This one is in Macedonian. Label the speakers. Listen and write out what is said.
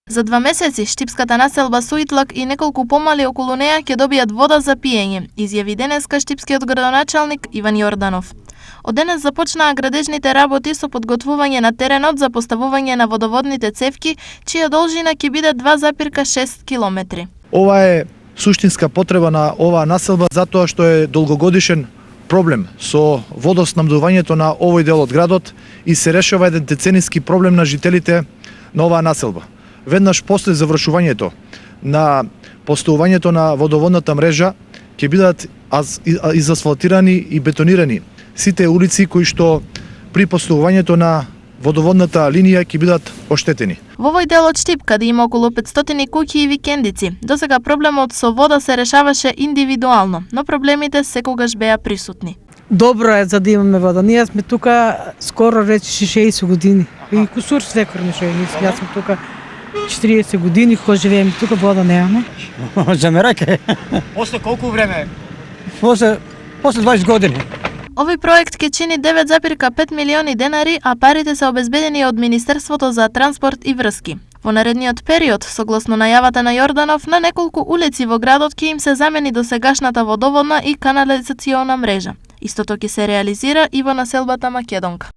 Speaker 1: За 2 месеци штипската населба Суитлак и неколку помали околу неа ќе добијат вода за пиење, изјави денеска штипскиот градоначалник Иван Јорданов. Од денес започнаа градежните работи со подготвување на теренот за поставување на водоводните цевки, чија должина ќе биде 2,6 километри.
Speaker 2: Ова е суштинска потреба на оваа населба затоа што е долгогодишен проблем со водоснабдувањето на овој дел од градот и се решава еден децениски проблем на жителите на оваа населба. Веднаш после завршувањето на поставувањето на водоводната мрежа ќе бидат изасфалтирани и бетонирани сите улици кои што при поставувањето на водоводната линија ќе бидат оштетени.
Speaker 1: Во овој дел од Штип, каде има околу 500 куќи и викендици, досега проблемот со вода се решаваше индивидуално, но проблемите секогаш беа присутни.
Speaker 3: Добро е за да имаме вода. Ние сме тука скоро речи 60 години. И кусур свекор што јас сум тука 40 години, кога живееме тука, вода немаме.
Speaker 4: За мераке.
Speaker 5: После колку време?
Speaker 4: После 20 години.
Speaker 1: Овој проект ќе чини 9,5 милиони денари, а парите се обезбедени од Министерството за транспорт и врски. Во наредниот период, согласно најавата на Јорданов, на неколку улици во градот ќе им се замени досегашната водоводна и канализациона мрежа. Истото ќе се реализира и во населбата Македонка.